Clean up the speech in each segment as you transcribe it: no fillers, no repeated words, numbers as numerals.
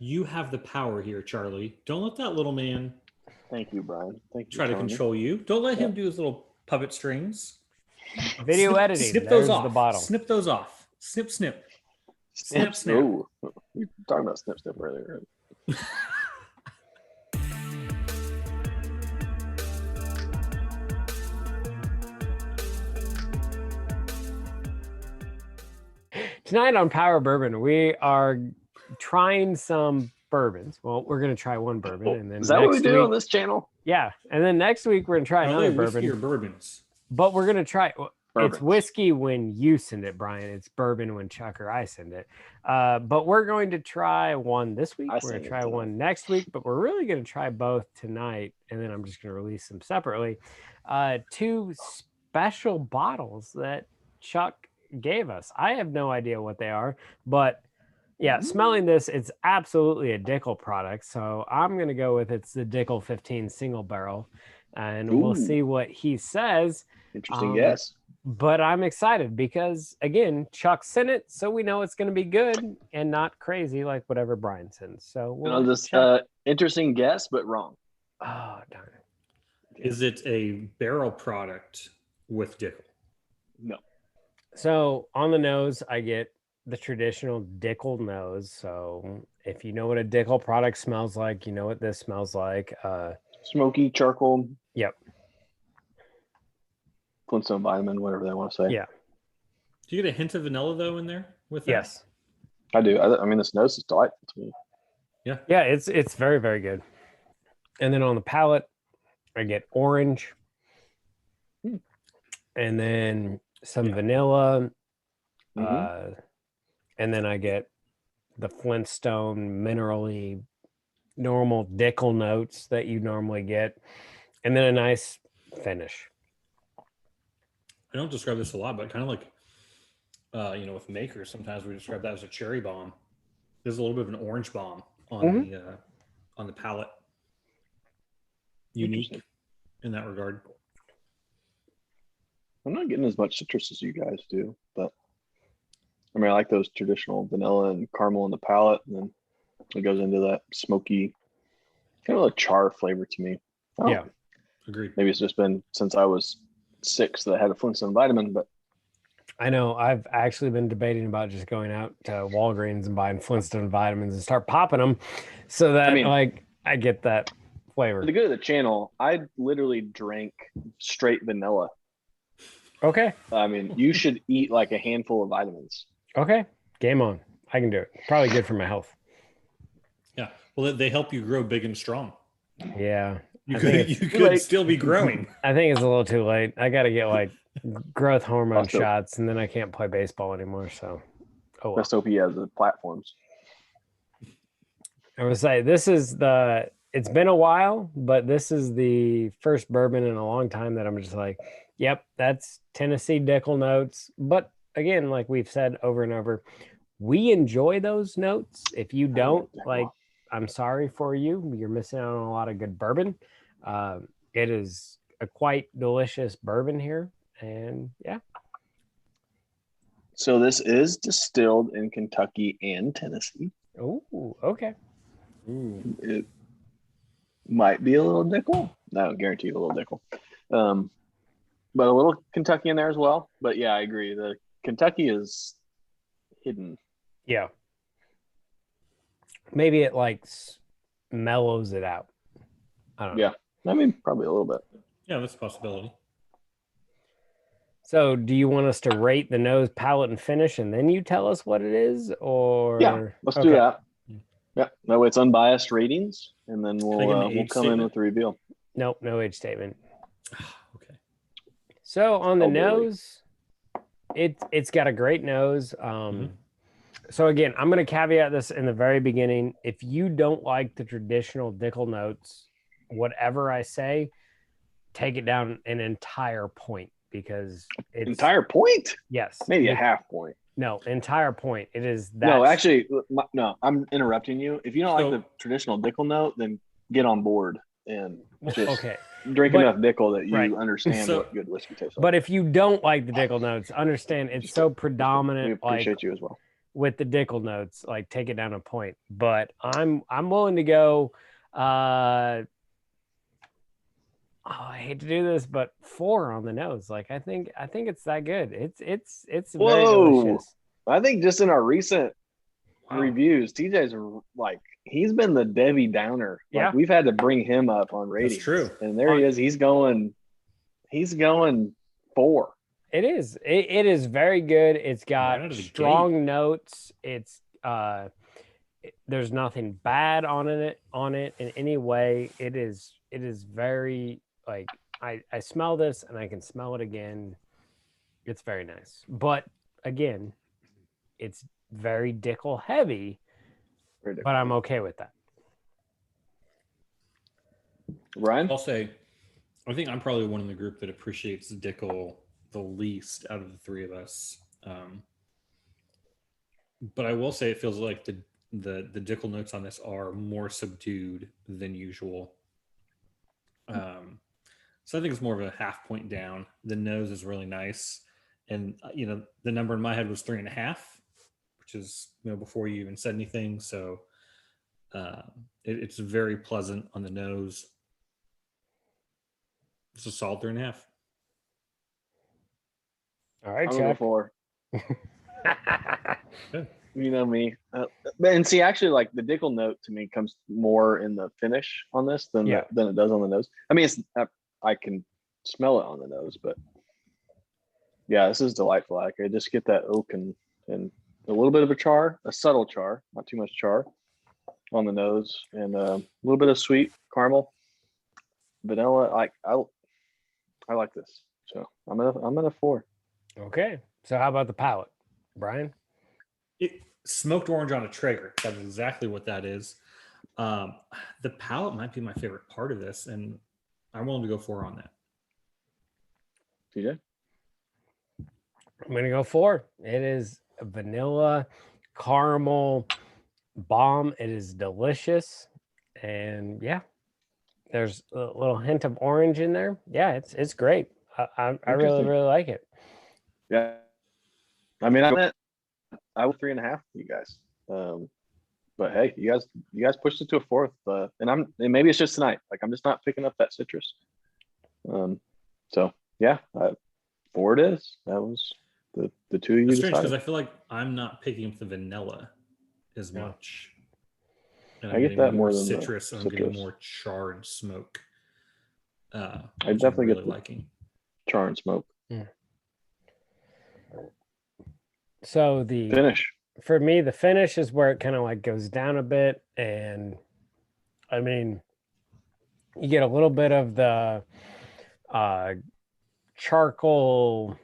You have the power here, Charlie. Don't let that little man Thank you, Brian. Thank you. try to Tony. control you. Don't let him do his little puppet strings. Video editing. Snip those There's off. the bottle. Snip those off. Snip, snip. Snap, snap. Ooh, we were talking about snip earlier. Tonight on Power of Bourbon, we are trying some bourbons. Well, we're going to try one bourbon, and then Is that what we next do week, on this channel? yeah, and then next week we're going to try Are another they whiskey or bourbon. bourbons? But we're going to try. Bourbons. It's whiskey when you send it, Brian. It's bourbon when Chuck or I send it. But we're going to try one this week. We're going to try one next week, but we're really going to try both tonight, and then I'm just going to release them separately. Two special bottles that Chuck gave us. I have no idea what they are, but yeah, smelling this, it's absolutely a Dickel product. So I'm going to go with it's the Dickel 15 single barrel, and we'll see what he says. Interesting guess. But I'm excited because, again, Chuck sent it, so we know it's going to be good and not crazy like whatever Brian sends. So we'll just interesting guess, but wrong. Oh, darn it. Is it a barrel product with Dickel? No. So on the nose, I get the traditional Dickel nose. So if you know what a Dickel product smells like, you know what this smells like. Smoky charcoal. Yep. Flintstone vitamin, whatever they want to say. Yeah. Do you get a hint of vanilla though in there with that? Yes. I do. I mean, this nose is delightful to me. Yeah. Yeah, it's very, very good. And then on the palate, I get orange. And then some vanilla. And then I get the Flintstone minerally normal Dickel notes that you normally get. And then a nice finish. I don't describe this a lot, but kind of like, with makers, sometimes we describe that as a cherry bomb. There's a little bit of an orange bomb on the palate. Unique in that regard. I'm not getting as much citrus as you guys do, but I mean, I like those traditional vanilla and caramel in the palate, and then it goes into that smoky, kind of a char flavor to me. Yeah, agreed. Maybe it's just been since I was 6 that I had a Flintstone vitamin, but I know I've actually been debating about just going out to Walgreens and buying Flintstone vitamins and start popping them, so that I get that flavor. For the good of the channel, I literally drank straight vanilla. Okay. I mean, you should eat like a handful of vitamins. Okay. Game on. I can do it. Probably good for my health. Yeah. Well, they help you grow big and strong. Yeah. You could still be growing. I think it's a little too late. I got to get like growth hormone shots, and then I can't play baseball anymore. So, Best hope he has the platforms. I would say it's been a while, but this is the first bourbon in a long time that I'm just like, yep, that's Tennessee Dickel notes. But again, like we've said over and over, we enjoy those notes. If you don't, I'm sorry for you. You're missing out on a lot of good bourbon. It is a quite delicious bourbon here. And yeah. So this is distilled in Kentucky and Tennessee. Oh, okay. It might be a little Dickel. I don't guarantee you a little Dickel. But a little Kentucky in there as well. But yeah, I agree. The Kentucky is hidden. Yeah. Maybe it like mellows it out. I don't know. Yeah. I mean, probably a little bit. Yeah, that's a possibility. So do you want us to rate the nose, palate, and finish, and then you tell us what it is? Or yeah, let's do that. Yeah, that way it's unbiased ratings, and then we'll come in with the reveal. Nope, no age statement. Okay. So on the nose, it's got a great nose. So again, I'm going to caveat this in the very beginning. If you don't like the traditional Dickel notes, whatever I say, take it down an entire point, because it's entire point. Yes, maybe a half point. No, entire point. It is that. No, actually, no. I'm interrupting you. If you don't like the traditional Dickel note, then get on board and just drink enough Dickel that you understand what good whiskey tastes like. But if you don't like the Dickel notes, understand it's so predominant. We appreciate you as well. with the Dickel notes, like take it down a point. But I'm willing to go. I hate to do this, but 4 on the nose. Like I think it's that good. It's very delicious. I think just in our recent reviews, TJ's like he's been the Debbie Downer. Like we've had to bring him up on ratings. That's true. And there he is. He's going 4. It is. It is very good. It's got strong notes. It's there's nothing bad on it in any way. It is very like I smell this and I can smell it again. It's very nice. But again, it's very Dickel heavy. But I'm okay with that. Ryan? I'll say I think I'm probably one in the group that appreciates Dickel the least out of the 3 of us. But I will say it feels like the Dickel notes on this are more subdued than usual. So I think it's more of a half point down. The nose is really nice. And, the number in my head was 3.5, which is, before you even said anything. So it's very pleasant on the nose. It's a solid 3.5. All right, I'm Chuck. 4. You know me. And see, actually, like the Dickel note to me comes more in the finish on this than it does on the nose. I mean, I can smell it on the nose, but yeah, this is delightful. I just get that oak and a little bit of a subtle char, not too much char on the nose, and a little bit of sweet caramel, vanilla. I like this, so I'm at a 4. Okay, so how about the palate, Brian? Smoked orange on a Traeger. That's exactly what that is. The palate might be my favorite part of this, and I'm willing to go 4 on that. TJ? I'm going to go 4. It is a vanilla caramel bomb. It is delicious. And there's a little hint of orange in there. Yeah, it's great. I really, really like it. Yeah. I mean, I was 3.5, you guys. But hey, you guys pushed it to a 4th. And maybe it's just tonight. Like I'm just not picking up that citrus. So yeah, 4 it is. That was the 2 of you. It's strange because I feel like I'm not picking up the vanilla as much. And I get that more than citrus, and I'm getting more charred smoke. I definitely really get liking char and smoke. Yeah. So the finish for me, the finish is where it kind of like goes down a bit, and I mean, you get a little bit of the charcoal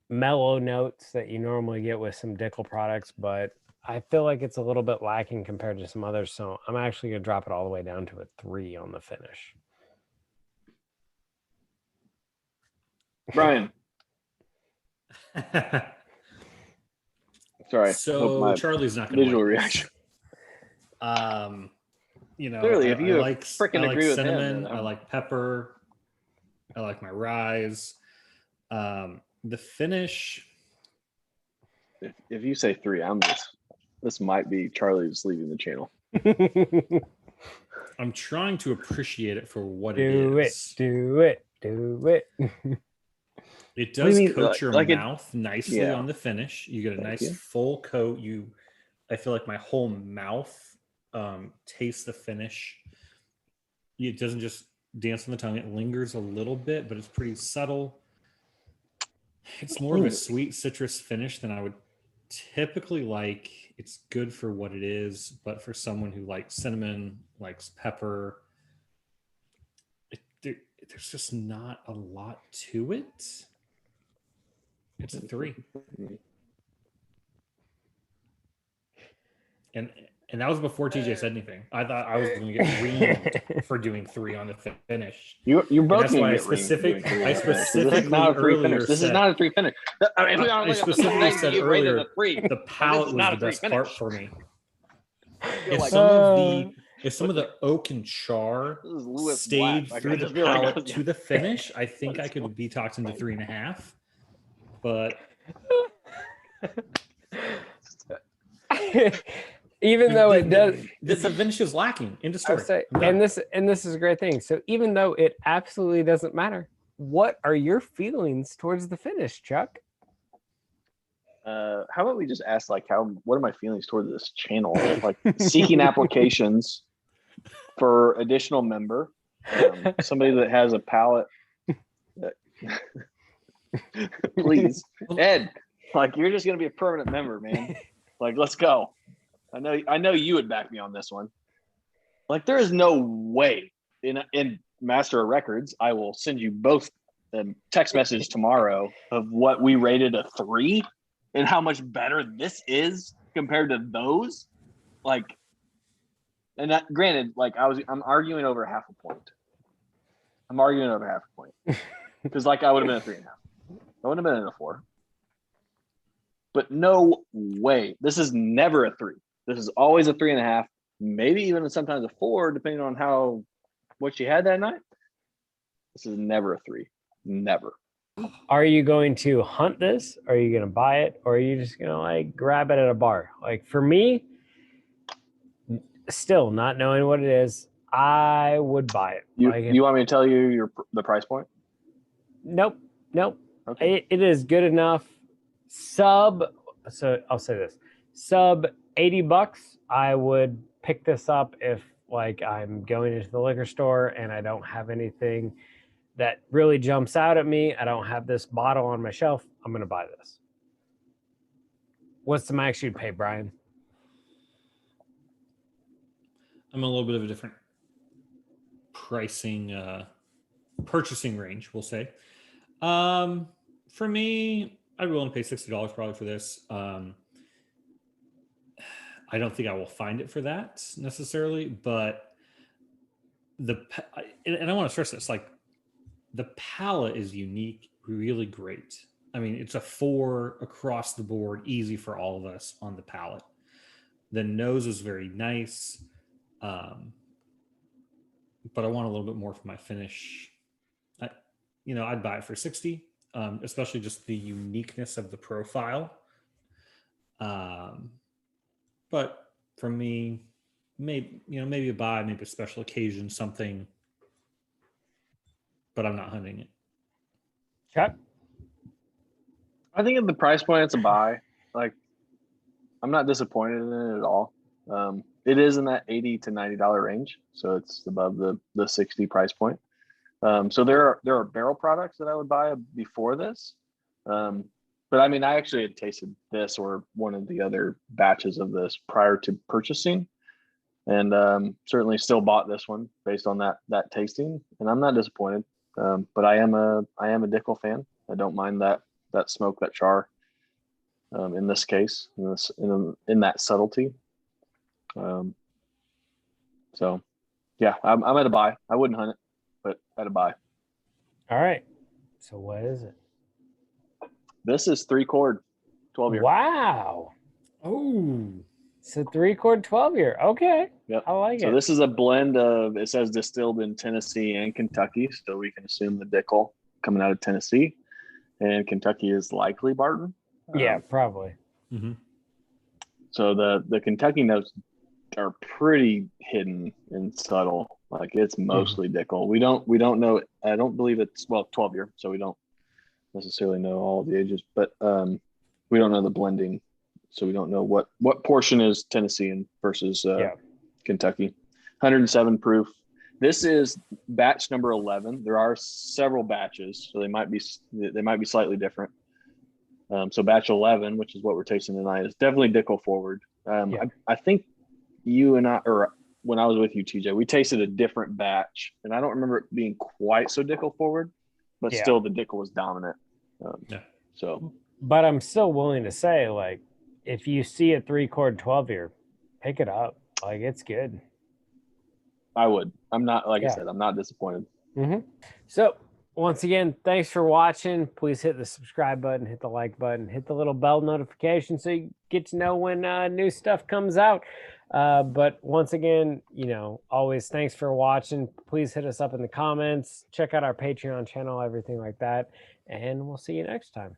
mellow notes that you normally get with some Dickel products, but I feel like it's a little bit lacking compared to some others. So I'm actually going to drop it all the way down to a 3 on the finish. Brian. Sorry. So Charlie's not going to visual reaction. Clearly, if you like freaking agree with cinnamon, him, I like pepper. I like my rye. The finish. If you say 3, this might be Charlie's leaving the channel. I'm trying to appreciate it for what it is. Do it. It does coat your mouth nicely on the finish. You get a nice full coat. I feel like my whole mouth tastes the finish. It doesn't just dance on the tongue. It lingers a little bit, but it's pretty subtle. It's more of a sweet citrus finish than I would typically like. It's good for what it is, but for someone who likes cinnamon, likes pepper, there's just not a lot to it. It's a 3. And that was before TJ said anything. I thought I was going to get reamed for doing 3 on the finish. You're both going to get specifically earlier This is not a 3 finish. I specifically said earlier the palate was the best part for me. If some of the oak and char stayed through the palate to the finish, I think I could be talked into 3.5. But Even though it does, the finish is lacking. End of story. And this is a great thing. So even though it absolutely doesn't matter, what are your feelings towards the finish, Chuck? How about we just ask, like, what are my feelings towards this channel? Like, seeking applications for additional member, somebody that has a palate. Please, Ed. Like, you're just gonna be a permanent member, man. Like, let's go. I know you would back me on this one. Like, there is no way in Master of Records, I will send you both a text message tomorrow of what we rated a 3 and how much better this is compared to those. Like, and that, granted, like, I'm arguing over half a point. Because, like, I would have been a 3.5. I would have been in a 4. But no way. This is never a 3. This is always a 3.5, maybe even sometimes a 4, depending on what you had that night. This is never a 3. Never. Are you going to hunt this? Are you going to buy it? Or are you just going to, like, grab it at a bar? Like, for me, still not knowing what it is, I would buy it. You want me to tell you the price point? Nope. Okay. It is good enough. So I'll say this. Sub $80, I would pick this up if, like, I'm going into the liquor store and I don't have anything that really jumps out at me. I don't have this bottle on my shelf. I'm going to buy this. What's the max you'd pay, Brian? I'm a little bit of a different pricing, purchasing range, we'll say. For me, I'd be willing to pay $60 probably for this. I don't think I will find it for that necessarily, but and I want to stress this, like, the palette is unique, really great. I mean, it's a 4 across the board, easy for all of us on the palette. The nose is very nice, but I want a little bit more for my finish. I'd buy it for $60, especially just the uniqueness of the profile. But for me, maybe a buy, maybe a special occasion, something. But I'm not hunting it. Chuck? I think at the price point, it's a buy. Like, I'm not disappointed in it at all. It is in that $80 to $90 range, so it's above the 60 price point. So there are barrel products that I would buy before this. But I mean, I actually had tasted this or one of the other batches of this prior to purchasing, and certainly still bought this one based on that tasting, and I'm not disappointed. But I am a Dickel fan. I don't mind that smoke, that char. In this case, in that subtlety. So yeah, I'm at a buy. I wouldn't hunt it, but at a buy. All right. So what is it? This is 3 Chord, 12-year. Wow. Oh. It's a 3 Chord 12-year. Okay. Yep. I like it. So this is a blend of, it says distilled in Tennessee and Kentucky. So we can assume the Dickel coming out of Tennessee, and Kentucky is likely Barton. Yeah, probably. Mm-hmm. So the Kentucky notes are pretty hidden and subtle. Like, it's mostly Dickel. We don't know. I don't believe it's 12-year. So we don't necessarily know all of the ages, but we don't know the blending, so we don't know what portion is Tennessean versus Kentucky. 107 proof. This is batch number 11. There are several batches, so they might be slightly different. So batch 11, which is what we're tasting tonight, is definitely Dickel forward. I think you and I, or when I was with you, TJ, we tasted a different batch, and I don't remember it being quite so Dickel forward, but still the Dickel was dominant. So, but I'm still willing to say, like, if you see a 3 Chord 12-year, pick it up. Like, it's good. I would. I'm not, like I said, I'm not disappointed. Mm-hmm. So once again, thanks for watching. Please hit the subscribe button, hit the like button, hit the little bell notification so you get to know when new stuff comes out. But once again, always thanks for watching. Please hit us up in the comments. Check out our Patreon channel, everything like that. And we'll see you next time.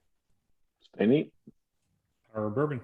Stay neat. Power of Bourbon.